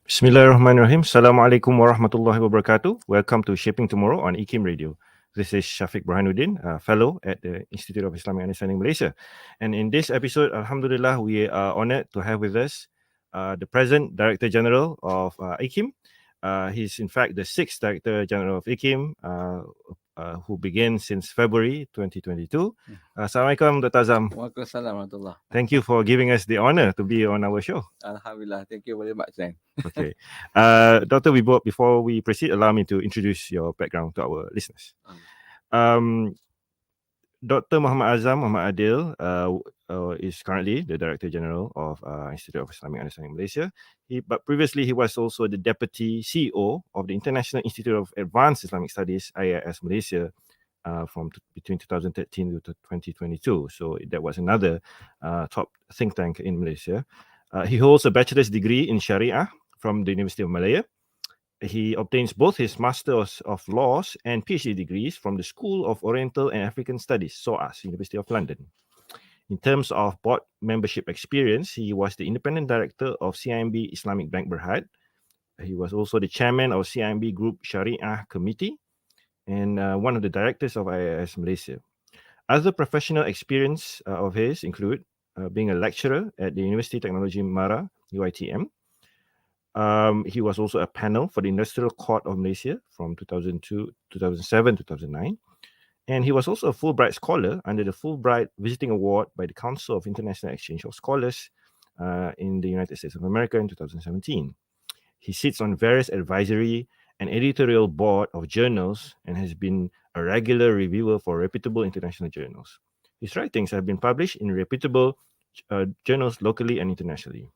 Bismillahirrahmanirrahim. Assalamualaikum warahmatullahi wabarakatuh. Welcome to Shaping Tomorrow on IKIM Radio. This is Shafiq Burhanuddin, a fellow at the Institute of Islamic Understanding Malaysia. And in this episode, Alhamdulillah, we are honored to have with us the present Director-General of IKIM. He's in fact the sixth Director-General of IKIM, who began since February 2022. Assalamualaikum, Dr. Azam. Waalaikumsalam warahmatullah. Thank you for giving us the honor to be on our show. Alhamdulillah. Thank you very much, then. Okay. Doctor, before we proceed, allow me to introduce your background to our listeners. Dr. Muhammad Azam Muhammad Adil is currently the Director General of Institute of Islamic Understanding Malaysia. But previously, he was also the Deputy CEO of the International Institute of Advanced Islamic Studies, IIS Malaysia, between 2013 to 2022. So that was another top think tank in Malaysia. He holds a bachelor's degree in Sharia from the University of Malaya. He obtains both his Masters of Laws and PhD degrees from the School of Oriental and African Studies, SOAS, University of London. In terms of board membership experience, he was the independent director of CIMB Islamic Bank Berhad. He was also the chairman of CIMB Group Shariah Committee and one of the directors of IIS Malaysia. Other professional experience of his include being a lecturer at the University Technology Mara, UiTM. He was also a panel for the Industrial Court of Malaysia from 2002, 2007, 2009. And he was also a Fulbright Scholar under the Fulbright Visiting Award by the Council of International Exchange of Scholars in the United States of America in 2017. He sits on various advisory and editorial board of journals and has been a regular reviewer for reputable international journals. His writings have been published in reputable journals locally and internationally.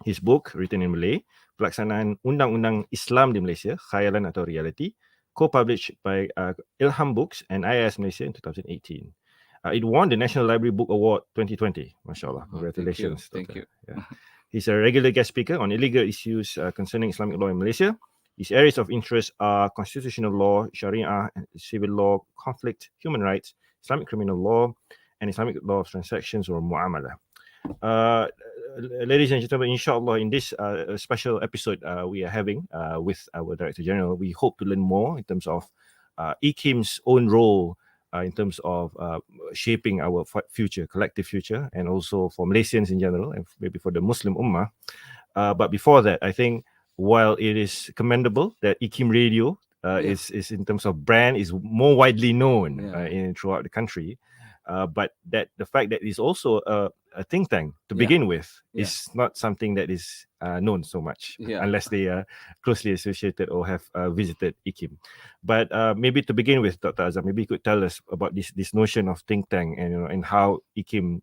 His book, written in Malay, Pelaksanaan Undang-Undang Islam di Malaysia, Khayalan atau Reality, co-published by Ilham Books and IIS Malaysia in 2018. It won the National Library Book Award 2020. MashaAllah. Congratulations. Thank you. Yeah. He's a regular guest speaker on illegal issues concerning Islamic law in Malaysia. His areas of interest are constitutional law, Sharia, civil law, conflict, human rights, Islamic criminal law, and Islamic law of transactions or mu'amalah. Ladies and gentlemen, inshallah, in this special episode we are having with our Director General, we hope to learn more in terms of IKIM's own role in terms of shaping our future, collective future, and also for Malaysians in general, and maybe for the Muslim Ummah. But before that, I think while it is commendable that IKIM Radio is in terms of brand is more widely known throughout the country, but that the fact that it's also a think tank to begin with is not something that is known so much unless they are closely associated or have visited IKIM. But maybe to begin with, Dr. Azam, maybe you could tell us about this notion of think tank and how IKIM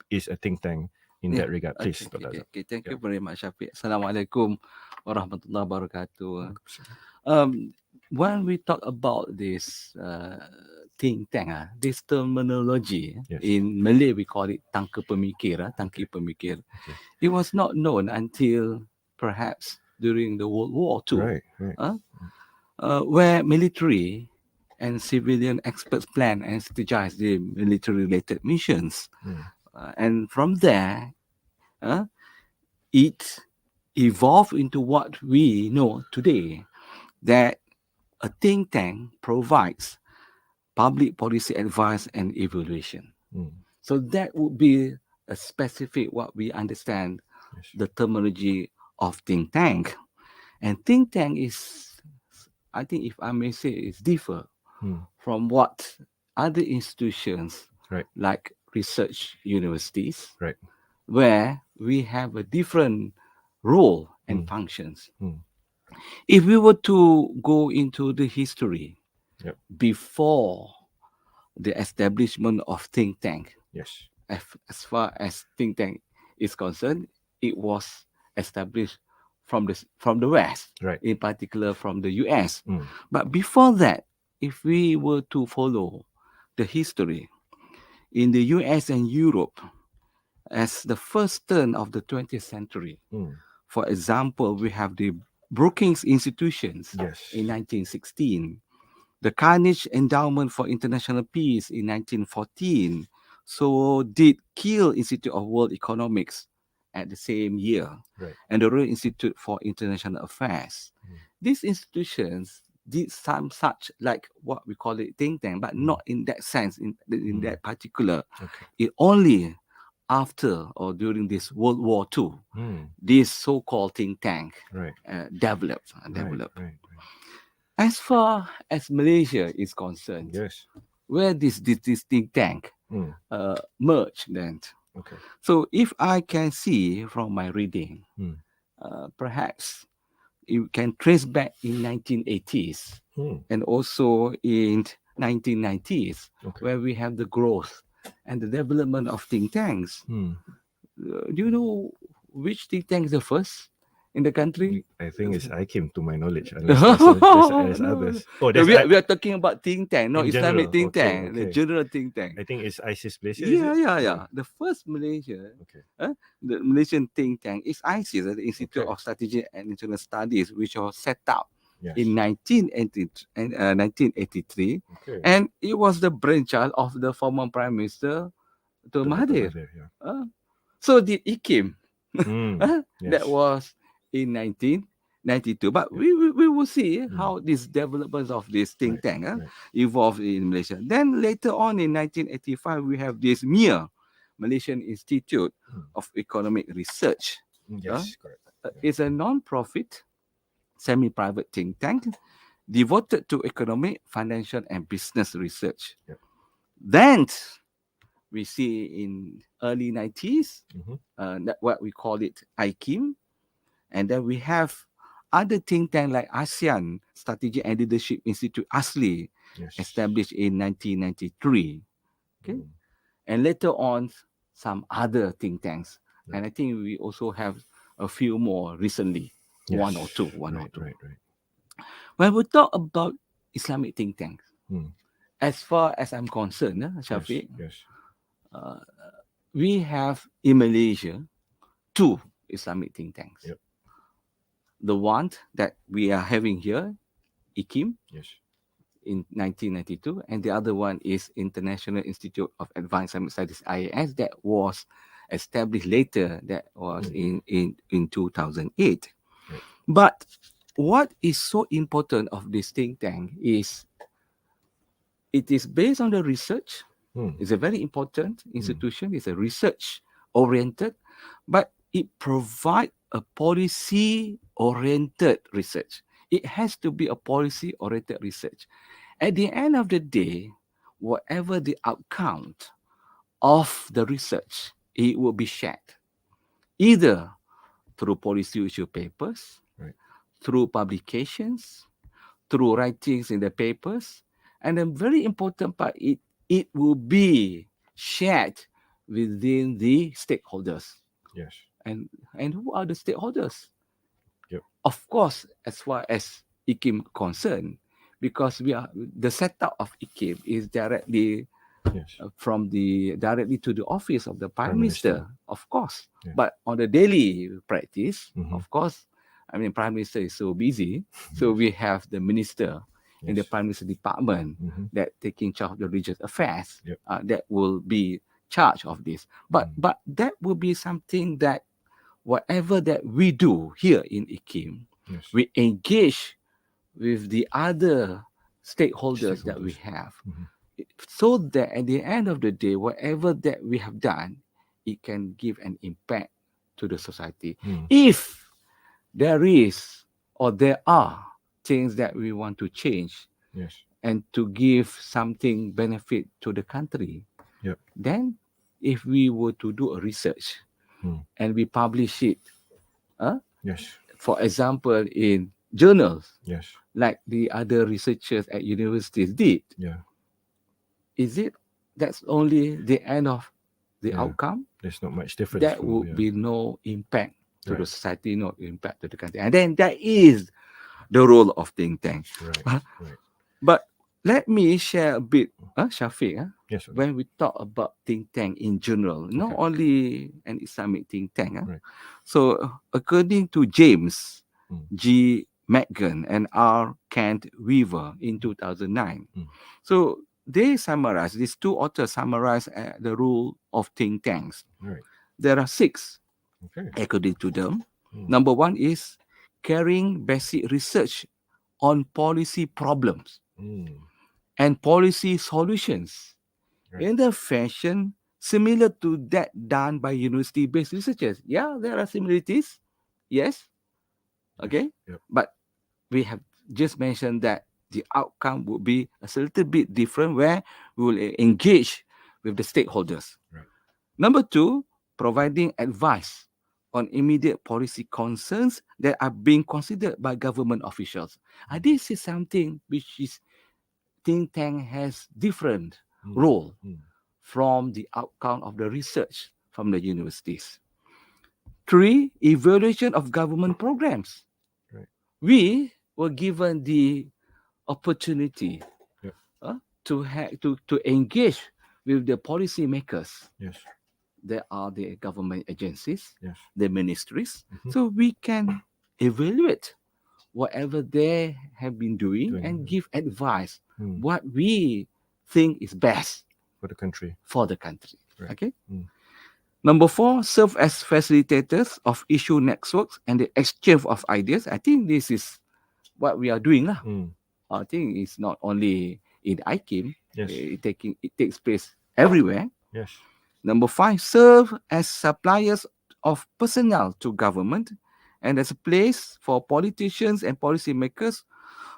is a think tank in that regard. Please, Dr. Azam. Okay. Thank you very much, Shafiq. Assalamualaikum warahmatullahi wabarakatuh. When we talk about this think tank, this terminology, in Malay we call it tangki pemikir. Okay. It was not known until perhaps during the World War II, where military and civilian experts plan and strategize the military-related missions. And from there, it evolved into what we know today, that a think tank provides public policy advice and evaluation. So that would be a specific what we understand the terminology of think tank. And think tank is, I think if I may say, is differ from what other institutions like research universities, where we have a different role and functions. If we were to go into the history before the establishment of think tank, as far as think tank is concerned, it was established from the West, in particular from the US. But before that, if we were to follow the history in the US and Europe, as the first turn of the 20th century, for example, we have the Brookings Institutions in 1916, the Carnegie Endowment for International Peace in 1914, so did Kiel Institute of World Economics at the same year, Right. and the Royal Institute for International Affairs. These institutions did some such like what we call it think tank, but not in that sense, in that particular. Okay. It only after or during this World War II, this so-called think tank Right. developed. Right. Right. As far as Malaysia is concerned, Yes. where this think tank merged then. Okay. So if I can see from my reading, perhaps you can trace back in 1980s and also in 1990s, Okay. where we have the growth and the development of think tanks. Do you know which think tank is the first in the country? I think it's IKIM to my knowledge, unless there's No. others. Oh, No, there's we are talking about think tank, no in Islamic general. think Okay. tank, the Okay. general think tank. I think it's ISIS Malaysia. Is it? Yeah. The first Malaysia, Okay. the Malaysian think tank is ISIS, the Institute Okay. of Strategic and International Studies, which was set up Yes. in 1983, Okay. and it was the brainchild of the former Prime Minister Dr. Mahathir. Yeah. So did IKIM. Yes. That was in 1992. But we will see how these developments of this think tank evolved in Malaysia. Then later on in 1985, we have this MIR, Malaysian Institute of Economic Research. Yes, correct. It's a non-profit, semi-private think tank devoted to economic, financial, and business research. Yep. Then we see in early 90s, that what we call it IKIM. And then we have other think tank like ASEAN Strategy and Leadership Institute, ASLI, established in 1993. Okay. And later on, some other think tanks. And I think we also have a few more recently, one or two. Right. When we talk about Islamic think tanks, as far as I'm concerned, Shafiq, Yes. we have in Malaysia 2 Islamic think tanks. Yep. The one that we are having here, IKIM, Yes. in 1992, and the other one is International Institute of Advanced Islamic Studies, IAS, that was established later, that was in 2008. Right. But what is so important of this think tank is it is based on the research. It's a very important institution. It's a research oriented, but it provides a policy oriented research. It has to be a policy oriented research. At the end of the day, whatever the outcome of the research, it will be shared either through policy issue papers, through publications, through writings in the papers, and the very important part, it will be shared within the stakeholders. Yes. And who are the stakeholders? Yep. Of course, as far as IKIM concerned, because the setup of IKIM is directly directly to the office of the Prime Minister, of course. Yeah. But on the daily practice, of course, I mean, Prime Minister is so busy, so we have the minister in the Prime Minister Department that taking charge of the religious affairs, that will be charge of this. But that will be something that whatever that we do here in IKIM, we engage with the other stakeholders that we have, so that at the end of the day, whatever that we have done, it can give an impact to the society. If there is or there are things that we want to change and to give something benefit to the country, then if we were to do a research and we publish it, for example, in journals, like the other researchers at universities did, is it that's only the end of the outcome? There's not much difference. There would be no impact to the society, no impact to the country. And then that is the role of think tank. Right. But let me share a bit, Shafiq, Yes. when we talk about think tank in general, not only an Islamic think tank. So according to James G. McGann and R. Kent Weaver in 2009, so they summarize, these two authors summarize the rule of think tanks. There are 6 Okay. according to them. Mm. Number one is carrying basic research on policy problems Mm. and policy solutions Right. in the fashion similar to that done by university-based researchers. Yeah, there are similarities. Yes, Yes. okay. Yep. But we have just mentioned that the outcome would be a little bit different where we will engage with the stakeholders. Right. Number two, providing advice on immediate policy concerns that are being considered by government officials. This is something which is think tank has different Mm. role Mm. from the outcome of the research from the universities. Three, evaluation of government programs. Right. We were given the opportunity Yep. to engage with the policymakers. Yes. There are the government agencies, Yes. the ministries, Mhm. so we can evaluate whatever they have been doing and give advice Mm. what we think is best For the country. for the country. Right. Okay. Mm. Number four, serve as facilitators of issue networks and the exchange of ideas. I think this is what we are doing lah. Mm. I think it's not only in IKIM, Yes. it takes place everywhere. Yes. Number five, serve as suppliers of personnel to government and as a place for politicians and policymakers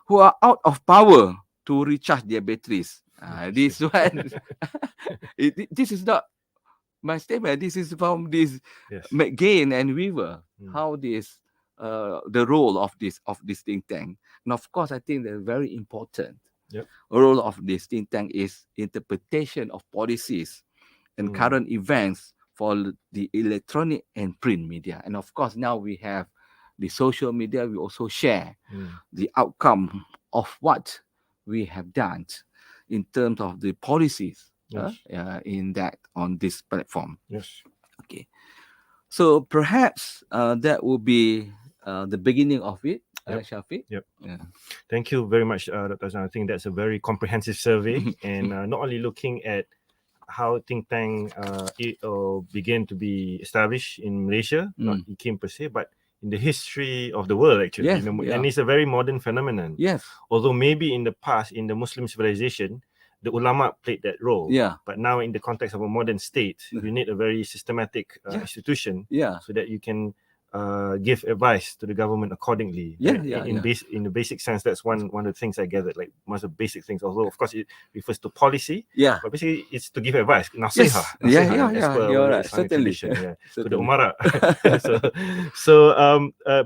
who are out of power to recharge their batteries. This one, this is not my statement. This is from this Yes. McGain and Weaver. Mm. How this the role of this think tank. And of course, I think the very important Yep. role of this think tank is interpretation of policies and Mm. current events for the electronic and print media. And of course, now we have the social media. We also share Mm. the outcome of what we have done in terms of the policies Yes. in that on this platform. Yes. Okay, so perhaps that will be the beginning of it, Yep. Shafiq. Yep. Yeah. Thank you very much, Dr. Azan. I think that's a very comprehensive survey, and not only looking at how think tank began to be established in Malaysia, not IKIM per se, but in the history of the world actually. Yes, And it's a very modern phenomenon. Yes. Although maybe in the past, in the Muslim civilization, the ulama played that role. Yeah. But now in the context of a modern state, you need a very systematic institution so that you can give advice to the government accordingly. Yeah, right? yeah, In the basic sense, that's one of the things I gathered, like one of the basic things. Although of course it refers to policy, Yeah. but basically it's to give advice, Yes. nasiha, Yeah, as per you're our right. Islamic Certainly. tradition, to the Certainly. umara.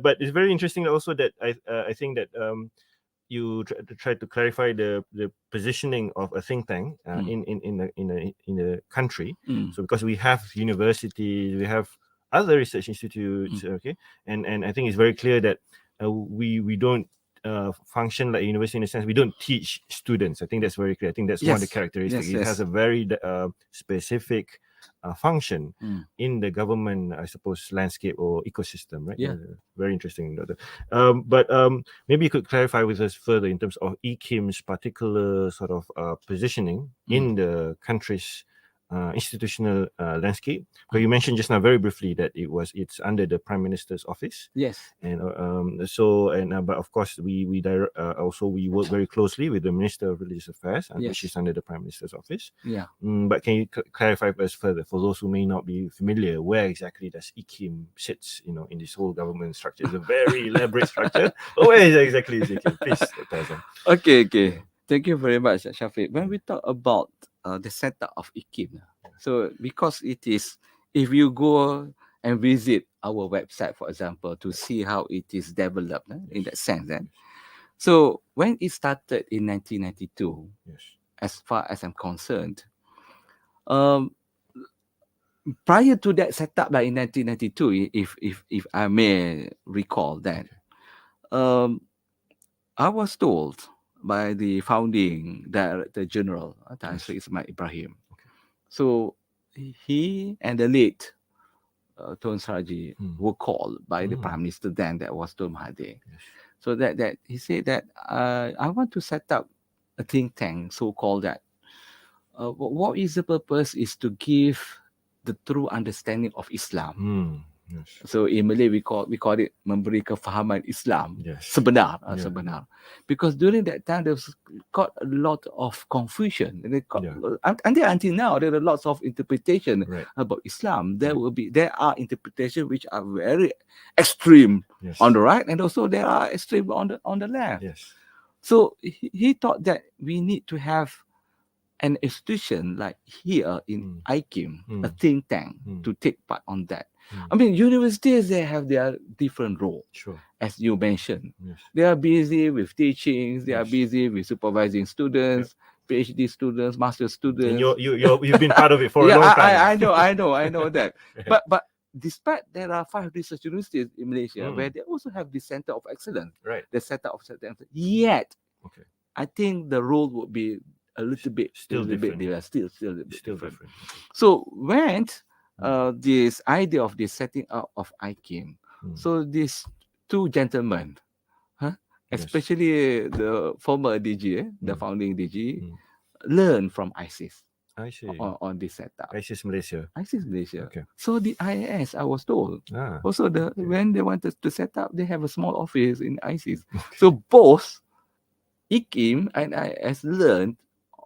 But it's very interesting also that I think that you try to clarify the positioning of a think tank in the country. So because we have universities, we have other research institutes, okay, and I think it's very clear that we don't function like a university in a sense. We don't teach students. I think that's very clear. I think that's one of the characteristics. It has a very specific function in the government, I suppose, landscape or ecosystem, right? Yeah. Very interesting. But maybe you could clarify with us further in terms of IKIM's particular sort of positioning in the country's institutional landscape. But you mentioned just now very briefly that it's under the Prime Minister's office. Yes. And but of course we work very closely with the Minister of Religious Affairs, which is under the Prime Minister's office. Yeah. But can you clarify for us further, for those who may not be familiar, where exactly does IKIM sits, in this whole government structure? It's a very elaborate structure. But where exactly is IKIM? Please, Dr. Azam. Okay. Thank you very much, Shafiq. When we talk about the setup of IKIM, so because it is, if you go and visit our website, for example, to see how it is developed in that sense, so when it started in 1992, as far as I'm concerned, prior to that setup in 1992, if I may recall that, I was told by the founding Director-General, Ismail Ibrahim. So he and the late Tun Saraji were called by the Prime Minister then, that was Tun Mahathir. So that he said that I want to set up a think tank, so-called that. What is the purpose is to give the true understanding of Islam Yes. So in Malay we call it memberi kefahaman Islam Yes. sebenar, Yeah, sebenar. Because during that time there was got a lot of confusion, and until now there are lots of interpretation Right. about Islam. There Right. there are interpretations which are very extreme Yes. on the right, and also there are extreme on the left. Yes. So he thought that we need to have an institution like here in IKIM, a think tank, to take part on that. I mean, universities, they have their different role. Sure. As you mentioned, Yes. they are busy with teachings, they are Yes. busy with supervising students, PhD students, master students. And you've been part of it for a yeah, long time. I know that. But despite there are 5 research universities in Malaysia where they also have the center of excellence, Right. the center of excellence. Yet, Okay. I think the role would be a little bit Still different. Still a bit Still different. different. Okay. So when this idea of this setting up of IKIM, so these 2 gentlemen, especially the former DG, the founding DG, learn from ISIS. I see. On this setup. ISIS Malaysia. ISIS Malaysia. Okay. So the IAS, I was told. Also, when they wanted to set up, they have a small office in ISIS. Okay. So both IKIM and IAS learned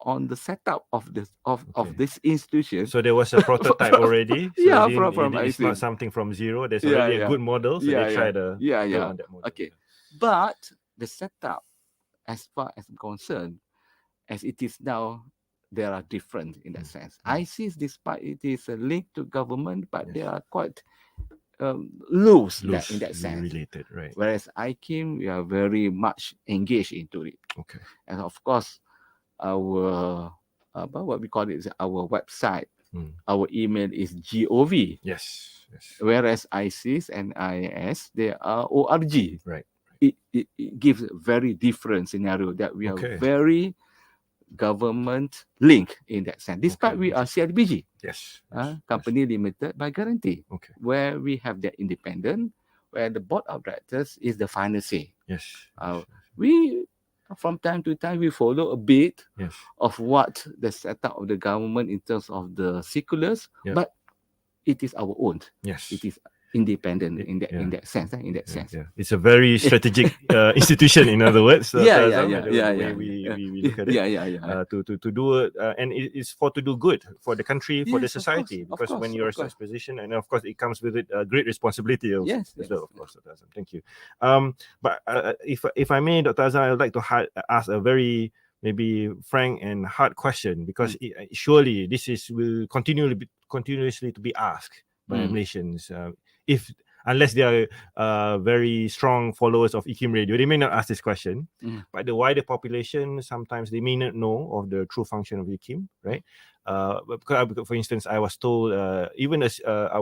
on the setup of this this institution. So there was a prototype already. So from it's ISIS. not something from zero. There's already a good model. So they try to build on that model. Okay. But the setup, as far as I'm concerned, as it is now, there are different in that sense. ISIS, despite it is a link to government, but they are quite loose in that sense. Related, right? Whereas IKIM, we are very much engaged into it. Okay. And of course, our what we call it is our website. Our email is gov. Yes. Whereas ISIS and IAS, they are org. Right. It gives a very different scenario that we are very government link in that sense. Despite we are CLBG, company limited by guarantee, where we have the independent, where the board of directors is the final say. Yes. We from time to time we follow a bit of what the setup of the government in terms of the circulars, but it is our own. Yes. It is independent in that sense. It's a very strategic institution, in other words. We look at it. To do it, and it's to do good for the country, for the society. Because when you're in such position, and of course it comes with it great responsibility also. Yes. Of course, Dr. Azam. Thank you. But if I may, Dr. Azam, I would like to ask a very maybe frank and hard question, because surely this will continuously to be asked by Malaysians. Unless they are very strong followers of IKIM Radio, they may not ask this question. But the wider population, sometimes they may not know of the true function of IKIM, right? Because, for instance, I was told even as a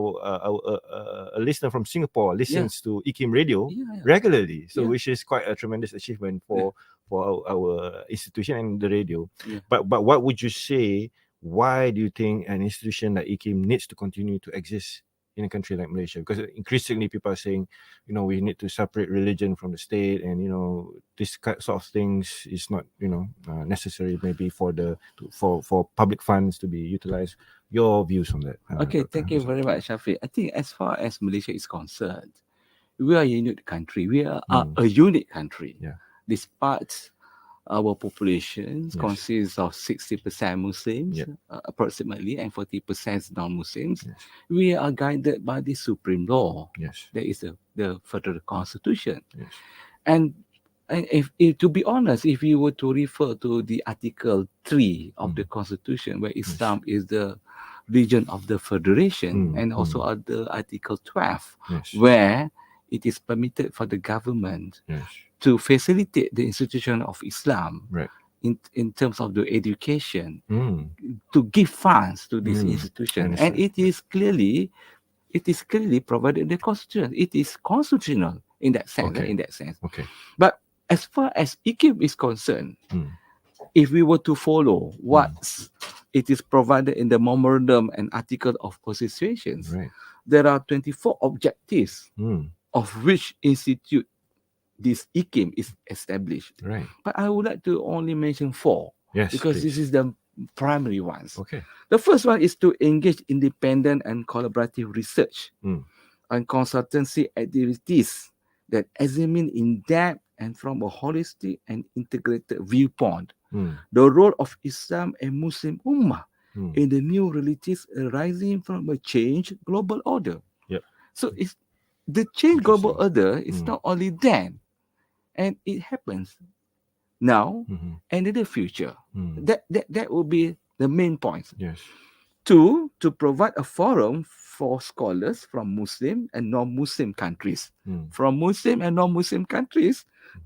listener from Singapore listens to IKIM Radio regularly, so which is quite a tremendous achievement for our institution and the radio. But what would you say? Why do you think an institution like IKIM needs to continue to exist in a country like Malaysia? Because increasingly people are saying, we need to separate religion from the state, and this sort of things is not necessary maybe for public funds to be utilized. Your views on that? Okay, thank you very much, Shafiq. I think as far as Malaysia is concerned, we are a unique country. We are a unique country. Despite our population consists of 60% Muslims, approximately, and 40% non-Muslims. We are guided by the supreme law. That is the federal constitution. And if to be honest, if you were to refer to the Article 3 of the Constitution, where Islam is the religion of the federation, and also the Article 12, where it is permitted for the government to facilitate the institution of Islam in terms of the education, to give funds to this institution. And it is clearly provided in the Constitution. It is constitutional in that sense. But as far as IKIM is concerned, if we were to follow what it is provided in the memorandum and article of associations, there are 24 objectives of which institute this IKIM is established. But I would like to only mention 4, because this is the primary ones. The first one is to engage independent and collaborative research and consultancy activities that examine in depth and from a holistic and integrated viewpoint the role of Islam and Muslim Ummah in the new realities arising from a changed global order. Yep. So it's the changed global Interesting. order is not only then, and it happens now and in the future. That will be the main points. Yes. Two, to provide a forum for scholars from Muslim and non-Muslim countries,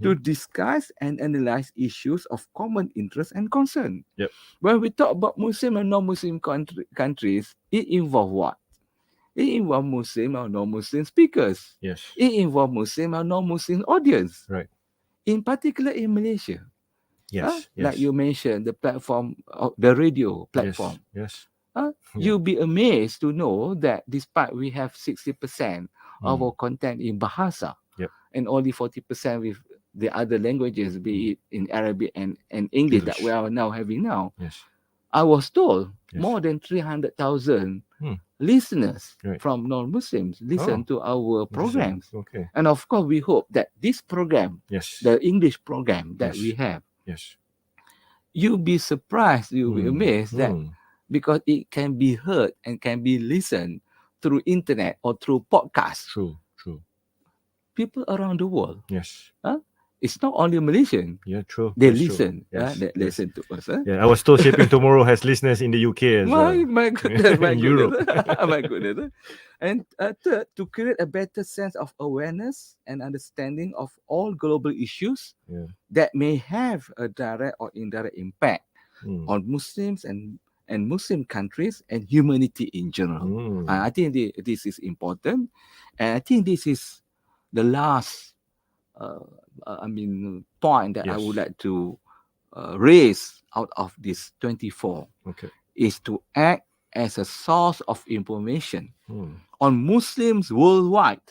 to discuss and analyze issues of common interest and concern. Yep. When we talk about Muslim and non-Muslim countries, it involves what? It involves Muslim or non-Muslim speakers. Yes. It involves Muslim or non-Muslim audience. Right. In particular in Malaysia. Yes. Like you mentioned, the platform, the radio platform. Yes. You'll be amazed to know that despite we have 60% of our content in Bahasa and only 40% with the other languages, be it in Arabic and English that we are now having now, I was told more than 300,000 listeners from non-Muslims listen to our programs. Okay. And of course, we hope that this program, the English program that we have, you'll be surprised, you'll be amazed that because it can be heard and can be listened through internet or through podcasts. True. People around the world. Yes. It's not only Malaysian. Yeah, true. They That's listen. True. Yes. They listen to us. Yeah, I was told Shaping Tomorrow has listeners in the UK as well. My goodness, my in goodness. Europe. My goodness. And third, to create a better sense of awareness and understanding of all global issues that may have a direct or indirect impact on Muslims and Muslim countries and humanity in general. I think this is important. And I think this is the last point that I would like to raise out of this 24 is to act as a source of information on Muslims worldwide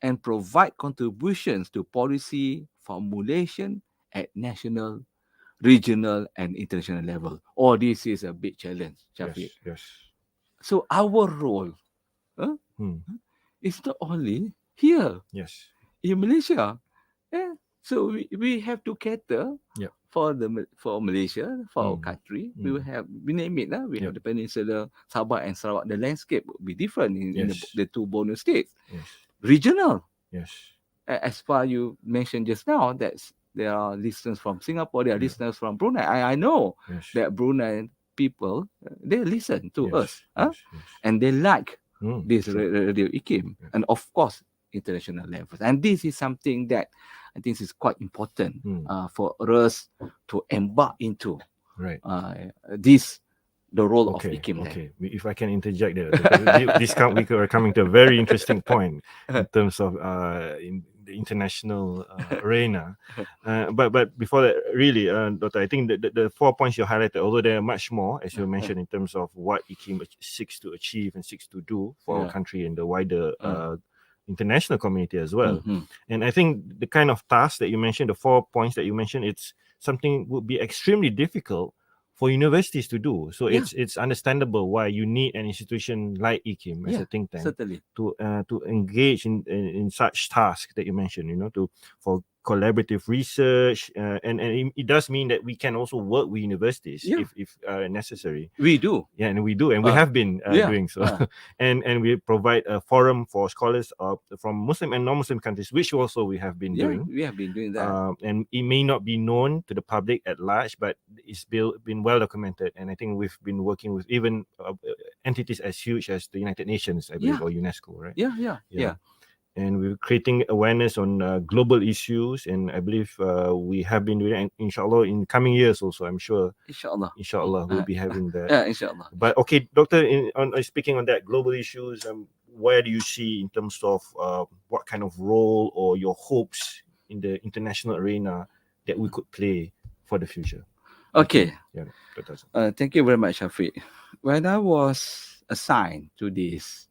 and provide contributions to policy formulation at national, regional, and international level. This is a big challenge, Shafiq. Yes. So our role is not only here in Malaysia. So we have to cater for Malaysia, for our country. We name it. We have the Peninsula, Sabah and Sarawak. The landscape will be different in the two bonus states. Regional. As far you mentioned just now, there are listeners from Singapore, there are listeners from Brunei. I know that Brunei people, they listen to us. And they like this Radio IKIM. And of course, international levels. And this is something that I think is quite important for us to embark into the role of IKIM. Okay, if I can interject there, this week we're coming to a very interesting point in terms of in the international arena. But before that, really, Doctor, I think the 4 points you highlighted, although there are much more, as you mentioned, in terms of what IKIM seeks to achieve and seeks to do for our country and the wider international community as well. And I think the kind of task that you mentioned, the 4 points that you mentioned, it's something would be extremely difficult for universities to do. So it's understandable why you need an institution like IKIM as a think tank to engage in such tasks that you mentioned, for collaborative research, and it does mean that we can also work with universities if necessary. We do. Yeah, and we do, and we have been doing so. And we provide a forum for scholars from Muslim and non-Muslim countries, which also we have been doing. We have been doing that. And it may not be known to the public at large, but it's been well documented. And I think we've been working with even entities as huge as the United Nations, I believe, or UNESCO, right? Yeah. And we're creating awareness on global issues, and I believe we have been doing it, and inshallah in coming years also, I'm sure inshallah we'll be having that. Inshallah. But okay, Doctor, speaking on that global issues, where do you see in terms of what kind of role or your hopes in the international arena that we could play for the future? Okay. Yeah, thank you very much, Shafiq. When I was assigned to this,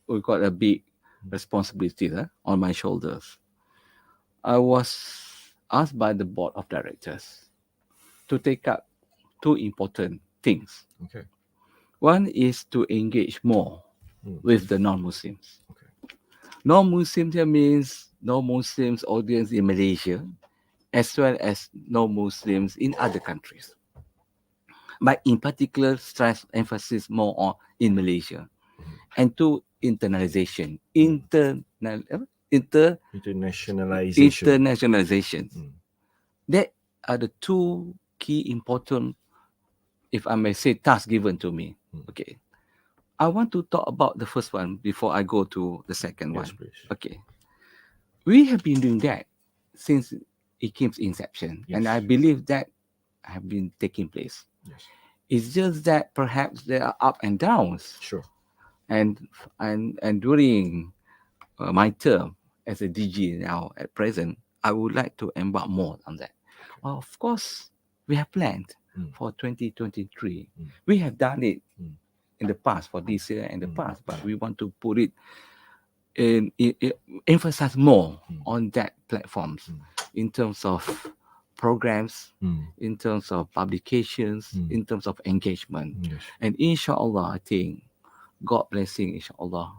we got a big responsibility on my shoulders. I was asked by the board of directors to take up two important things. Okay. One is to engage more with the non-Muslims. Okay. Non-Muslims here means non-Muslims audience in Malaysia, as well as non-Muslims in other countries. But in particular, stress emphasis more on in Malaysia. And to internationalization, Internationalization. internationalization. That are the two key important, if I may say, tasks given to me. Okay. I want to talk about the first one before I go to the second one. Yes, please. Okay. We have been doing that since IKIM's inception, and I believe that have been taking place. Yes. It's just that perhaps there are up and downs. Sure. And during my term as a DG now at present, I would like to embark more on that. Of course, we have planned for 2023. We have done it in the past for this year and the past, but we want to put it in emphasize more on that platforms in terms of programs, in terms of publications, in terms of engagement. And inshallah, I think, God blessing, inshallah,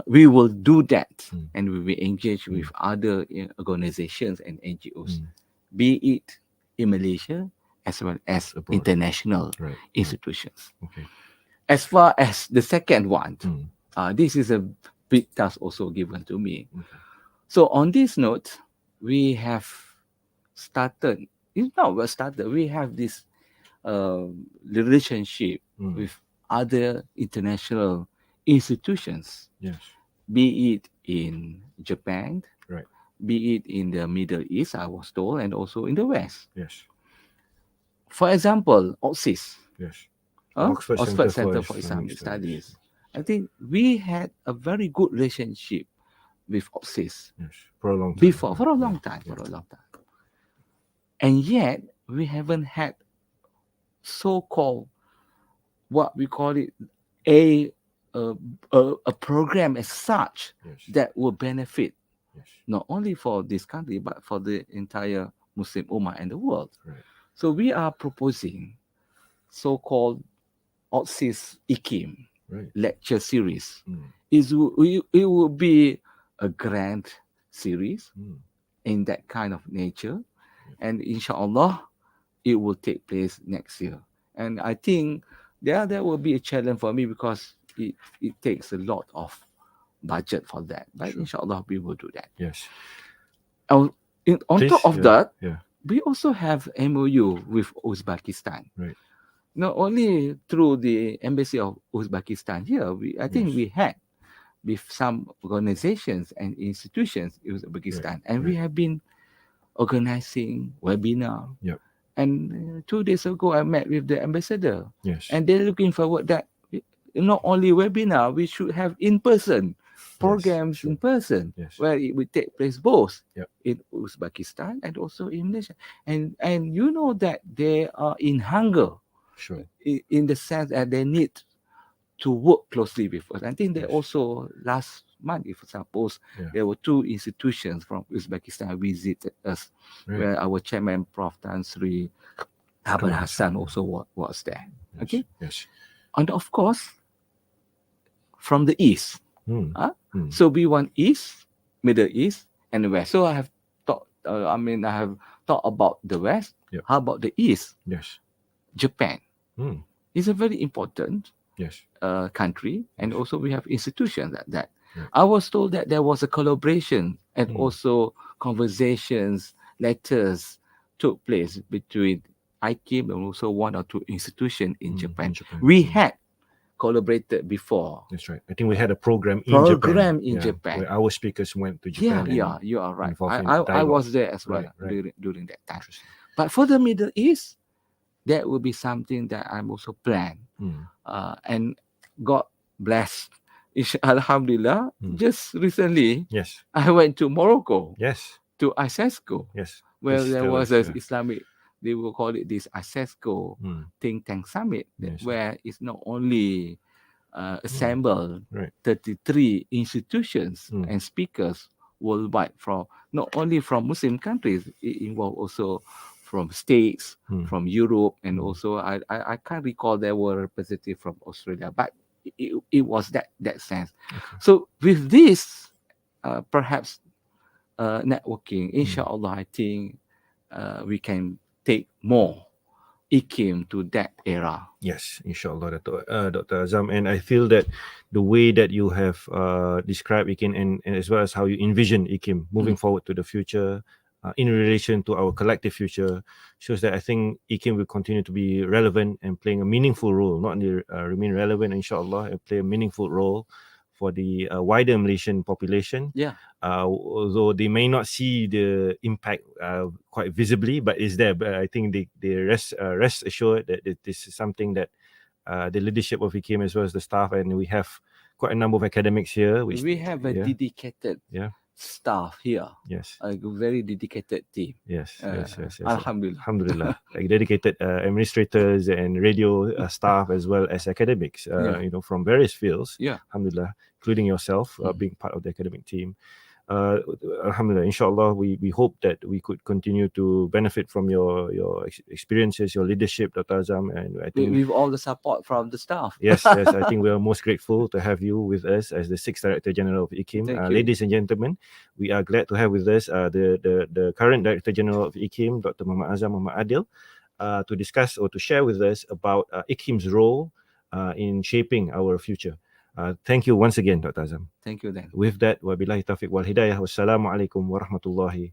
we will do that and we will engage with other organizations and NGOs, be it in Malaysia as well as abroad. International institutions. Okay. As far as the second one, this is a big task also given to me. Okay. So on this note, we have started, it's not well started, we have this relationship with other international institutions. Yes. Be it in Japan, Right. be it in the Middle East, I was told, and also in the West. Yes. For example, OXIS, Yes. Oxford Center for Islamic Studies. I think we had a very good relationship with OXIS. Yes. For a long time. Before, for a long time. And yet, we haven't had so-called, what we call it, a program as such that will benefit not only for this country but for the entire Muslim Ummah and the world. Right. So we are proposing so-called OXIS IKIM lecture series. It will be a grand series in that kind of nature, and inshallah, it will take place next year. And I think there will be a challenge for me because it takes a lot of budget for that. But inshallah, we will do that. Yes. On top of that, we also have MOU with Uzbekistan. Right. Not only through the embassy of Uzbekistan here, I think we had with some organizations and institutions in Uzbekistan, and we have been organizing webinar. Yep. And 2 days ago, I met with the ambassador. Yes. And they're looking forward that not only webinar, we should have in-person programs in person, where it will take place both in Uzbekistan and also in Malaysia. And you know that they are in hunger, in the sense that they need to work closely with us. I think they also last month, if suppose, there were 2 institutions from Uzbekistan visited us, where our chairman, Prof. Tan Sri Abul Hassan, also was there. Okay. Yes. And of course, from the east. So we want East, Middle East, and the West. So I have thought. I have thought about the West. How about the East? Yes. Japan is a very important country, and also we have institutions like that. I was told that there was a collaboration and also conversations, letters took place between IKIM and also 1 or 2 institutions in Japan. We had collaborated before. That's right. I think we had a program in Japan. Where our speakers went to Japan. Yeah, you are right. I was there as well during that time. But for the Middle East, that will be something that I'm also planned. And God bless. Alhamdulillah, just recently, I went to Morocco. To ISESCO. Where there was an Islamic, they will call it this ISESCO think tank summit, where it's not only assembled 33 institutions and speakers worldwide, from not only from Muslim countries, it involved also from states, from Europe, and also I can't recall there were representatives from Australia, but it was that sense. Okay. So with this, perhaps networking, Mm. inshallah, I think we can take more IKIM to that era. Yes, inshallah, Dr. Azam. And I feel that the way that you have described IKIM and as well as how you envision IKIM moving forward to the future in relation to our collective future shows that I think IKIM will continue to be relevant and playing a meaningful role, not only remain relevant, inshallah, and play a meaningful role for the wider Malaysian population. Yeah. Although they may not see the impact quite visibly, but it's there. But I think they rest assured that this is something that the leadership of IKIM as well as the staff, and we have quite a number of academics here. We have a dedicated staff here. Yes. A very dedicated team. Yes. Alhamdulillah. Alhamdulillah. Like dedicated administrators and radio staff as well as academics, from various fields. Yeah. Alhamdulillah, including yourself being part of the academic team. Alhamdulillah, inshallah, we hope that we could continue to benefit from your experiences, your leadership, Dr. Azam, and I think with all the support from the staff. Yes, I think we are most grateful to have you with us as the 6th Director-General of IKIM. Ladies and gentlemen, we are glad to have with us the current Director-General of IKIM, Dr. Muhammad Azam Muhammad Adil, to discuss or to share with us about IKIM's role in shaping our future. Thank you once again, Dr. Azam. Thank you then. With that, wabillahi taufiq wal hidayah. Wassalamualaikum warahmatullahi